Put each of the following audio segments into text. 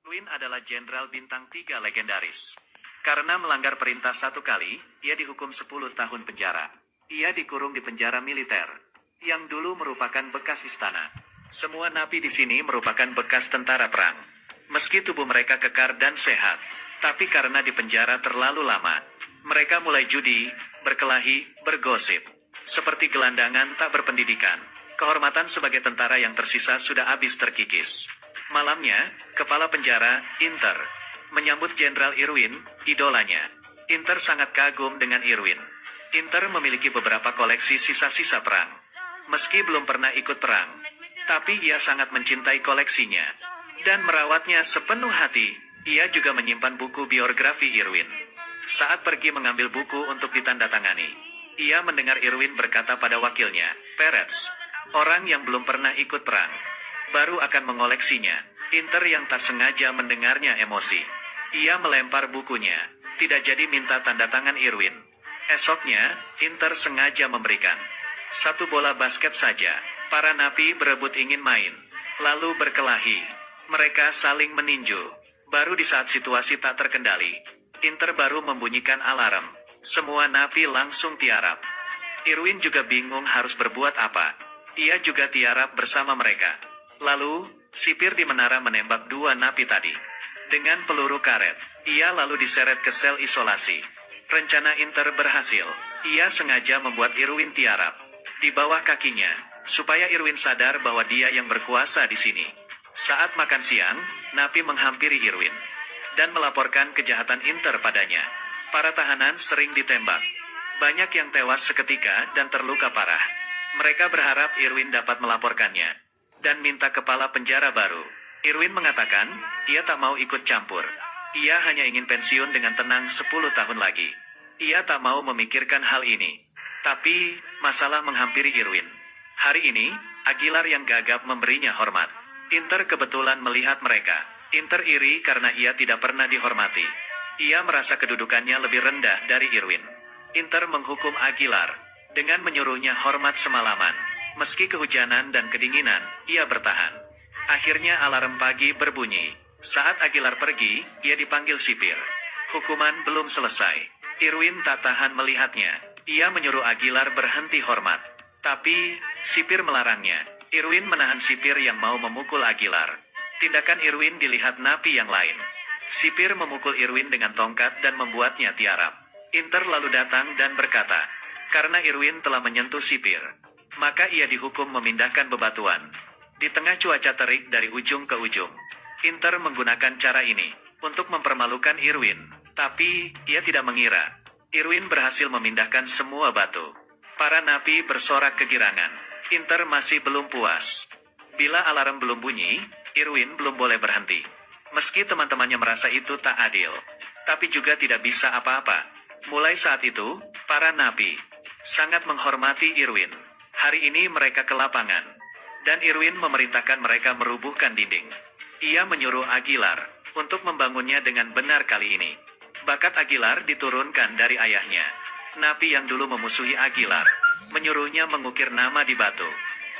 Irwin adalah jenderal bintang 3 legendaris. Karena melanggar perintah 1 kali, ia dihukum 10 tahun penjara. Ia dikurung di penjara militer, yang dulu merupakan bekas istana. Semua napi di sini merupakan bekas tentara perang. Meski tubuh mereka kekar dan sehat, tapi karena di penjara terlalu lama, mereka mulai judi, berkelahi, bergosip. Seperti gelandangan tak berpendidikan, kehormatan sebagai tentara yang tersisa sudah habis terkikis. Malamnya, kepala penjara, Inter, menyambut Jenderal Irwin, idolanya. Inter sangat kagum dengan Irwin. Inter memiliki beberapa koleksi sisa-sisa perang. Meski belum pernah ikut perang, tapi ia sangat mencintai koleksinya dan merawatnya sepenuh hati. Ia juga menyimpan buku biografi Irwin. Saat pergi mengambil buku untuk ditandatangani, ia mendengar Irwin berkata pada wakilnya, Peretz, orang yang belum pernah ikut perang, baru akan mengoleksinya. Inter yang tak sengaja mendengarnya emosi. Ia melempar bukunya, tidak jadi minta tanda tangan Irwin. Esoknya, Inter sengaja memberikan 1 bola basket saja. Para napi berebut ingin main, lalu berkelahi. Mereka saling meninju. Baru di saat situasi tak terkendali, Inter baru membunyikan alarm. Semua napi langsung tiarap. Irwin juga bingung harus berbuat apa. Ia juga tiarap bersama mereka. Lalu, sipir di menara menembak 2 napi tadi dengan peluru karet. Ia lalu diseret ke sel isolasi. Rencana Inter berhasil. Ia sengaja membuat Irwin tiarap di bawah kakinya, supaya Irwin sadar bahwa dia yang berkuasa di sini. Saat makan siang, napi menghampiri Irwin dan melaporkan kejahatan Inter padanya. Para tahanan sering ditembak. Banyak yang tewas seketika dan terluka parah. Mereka berharap Irwin dapat melaporkannya dan minta kepala penjara baru. Irwin mengatakan, ia tak mau ikut campur. Ia hanya ingin pensiun dengan tenang 10 tahun lagi. Ia tak mau memikirkan hal ini. Tapi, masalah menghampiri Irwin. Hari ini, Aguilar yang gagap memberinya hormat. Inter kebetulan melihat mereka. Inter iri karena ia tidak pernah dihormati. Ia merasa kedudukannya lebih rendah dari Irwin. Inter menghukum Aguilar dengan menyuruhnya hormat semalaman. Meski kehujanan dan kedinginan, ia bertahan. Akhirnya alarm pagi berbunyi. Saat Aguilar pergi, ia dipanggil sipir. Hukuman belum selesai. Irwin tak tahan melihatnya. Ia menyuruh Aguilar berhenti hormat. Tapi, sipir melarangnya. Irwin menahan sipir yang mau memukul Aguilar. Tindakan Irwin dilihat napi yang lain. Sipir memukul Irwin dengan tongkat dan membuatnya tiarap. Inter lalu datang dan berkata, karena Irwin telah menyentuh sipir, maka ia dihukum memindahkan bebatuan di tengah cuaca terik dari ujung ke ujung. Inter menggunakan cara ini untuk mempermalukan Irwin, tapi ia tidak mengira Irwin berhasil memindahkan semua batu. Para napi bersorak kegirangan. Inter masih belum puas. Bila alarm belum bunyi, Irwin belum boleh berhenti. Meski teman-temannya merasa itu tak adil, tapi juga tidak bisa apa-apa. Mulai saat itu, para napi sangat menghormati Irwin. Hari ini mereka ke lapangan, dan Irwin memerintahkan mereka merubuhkan dinding. Ia menyuruh Aguilar untuk membangunnya dengan benar kali ini. Bakat Aguilar diturunkan dari ayahnya. Napi yang dulu memusuhi Aguilar menyuruhnya mengukir nama di batu.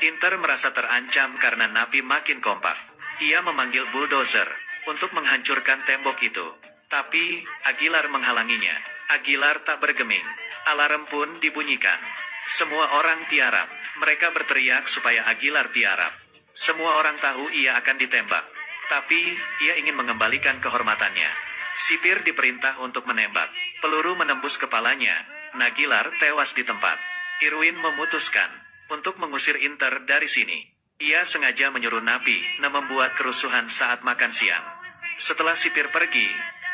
Inter merasa terancam karena napi makin kompak. Ia memanggil bulldozer untuk menghancurkan tembok itu. Tapi, Aguilar menghalanginya. Aguilar tak bergeming. Alarm pun dibunyikan. Semua orang tiarap. Mereka berteriak supaya Aguilar tiarap. Semua orang tahu ia akan ditembak. Tapi, ia ingin mengembalikan kehormatannya. Sipir diperintah untuk menembak. Peluru menembus kepalanya. Aguilar tewas di tempat. Irwin memutuskan untuk mengusir Inter dari sini. Ia sengaja menyuruh napi membuat kerusuhan saat makan siang. Setelah sipir pergi,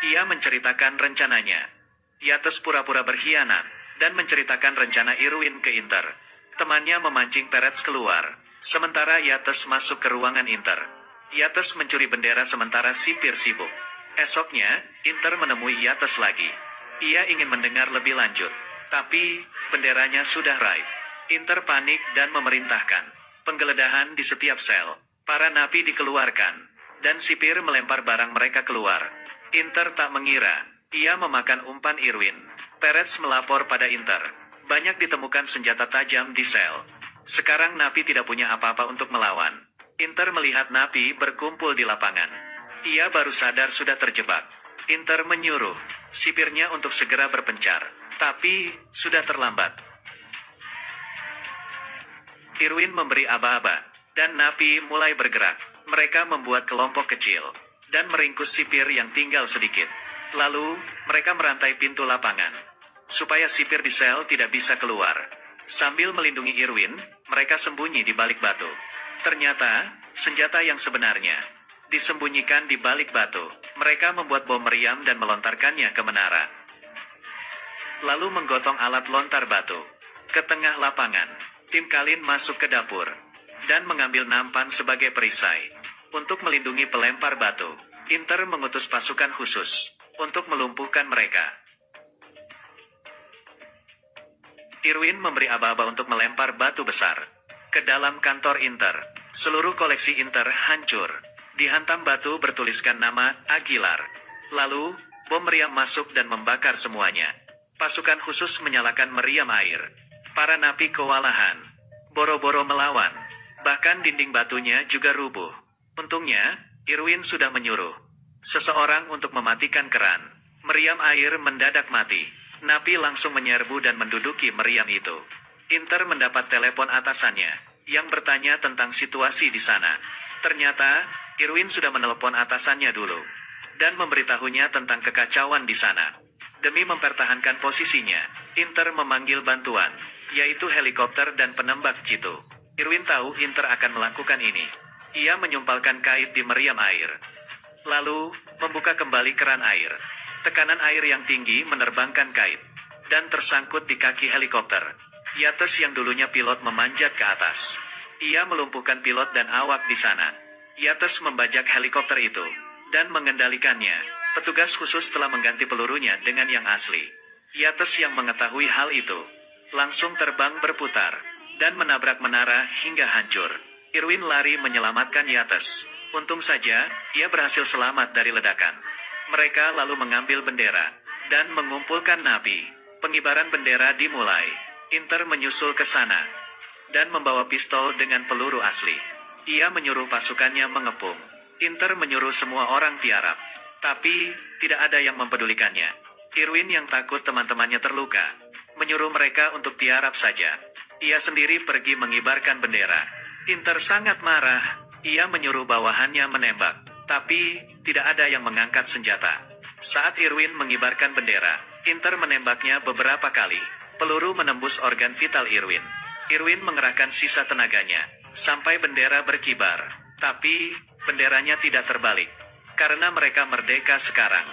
ia menceritakan rencananya. Yates pura-pura berkhianat dan menceritakan rencana Irwin ke Inter. Temannya memancing Peretz keluar, sementara Yates masuk ke ruangan Inter. Yates mencuri bendera sementara sipir sibuk. Esoknya, Inter menemui Yates lagi. Ia ingin mendengar lebih lanjut, tapi benderanya sudah raib. Inter panik dan memerintahkan penggeledahan di setiap sel. Para napi dikeluarkan, dan sipir melempar barang mereka keluar. Inter tak mengira, ia memakan umpan Irwin. Peretz melapor pada Inter. Banyak ditemukan senjata tajam di sel. Sekarang napi tidak punya apa-apa untuk melawan. Inter melihat napi berkumpul di lapangan. Ia baru sadar sudah terjebak. Inter menyuruh sipirnya untuk segera berpencar, tapi sudah terlambat. Irwin memberi aba-aba, dan napi mulai bergerak. Mereka membuat kelompok kecil, dan meringkus sipir yang tinggal sedikit. Lalu, mereka merantai pintu lapangan, supaya sipir di sel tidak bisa keluar. Sambil melindungi Irwin, mereka sembunyi di balik batu. Ternyata, senjata yang sebenarnya disembunyikan di balik batu. Mereka membuat bom meriam dan melontarkannya ke menara. Lalu menggotong alat lontar batu ke tengah lapangan. Tim Kalin masuk ke dapur dan mengambil nampan sebagai perisai untuk melindungi pelempar batu. Inter mengutus pasukan khusus untuk melumpuhkan mereka. Irwin memberi aba-aba untuk melempar batu besar ke dalam kantor Inter. Seluruh koleksi Inter hancur. Dihantam batu bertuliskan nama Aguilar. Lalu, bom meriam masuk dan membakar semuanya. Pasukan khusus menyalakan meriam air. Para napi kewalahan. Boro-boro melawan. Bahkan dinding batunya juga rubuh. Untungnya, Irwin sudah menyuruh seseorang untuk mematikan keran. Meriam air mendadak mati. Napi langsung menyerbu dan menduduki meriam itu. Inter mendapat telepon atasannya, yang bertanya tentang situasi di sana. Ternyata, Irwin sudah menelepon atasannya dulu, dan memberitahunya tentang kekacauan di sana. Demi mempertahankan posisinya, Inter memanggil bantuan, yaitu helikopter dan penembak jitu. Irwin tahu Inter akan melakukan ini. Ia menyumpalkan kait di meriam air, lalu membuka kembali keran air. Tekanan air yang tinggi menerbangkan kait, dan tersangkut di kaki helikopter. Yates yang dulunya pilot memanjat ke atas. Ia melumpuhkan pilot dan awak di sana. Yates membajak helikopter itu, dan mengendalikannya. Petugas khusus telah mengganti pelurunya dengan yang asli. Yates yang mengetahui hal itu, langsung terbang berputar, dan menabrak menara hingga hancur. Irwin lari menyelamatkan Yates. Untung saja, ia berhasil selamat dari ledakan. Mereka lalu mengambil bendera, dan mengumpulkan napi. Pengibaran bendera dimulai. Inter menyusul ke sana, dan membawa pistol dengan peluru asli. Ia menyuruh pasukannya mengepung. Inter menyuruh semua orang tiarap, tapi tidak ada yang mempedulikannya. Irwin yang takut teman-temannya terluka, menyuruh mereka untuk tiarap saja. Ia sendiri pergi mengibarkan bendera. Inter sangat marah. Ia menyuruh bawahannya menembak, tapi tidak ada yang mengangkat senjata. Saat Irwin mengibarkan bendera, Inter menembaknya beberapa kali. Peluru menembus organ vital Irwin. Irwin mengerahkan sisa tenaganya sampai bendera berkibar, tapi benderanya tidak terbalik. Karena mereka merdeka sekarang.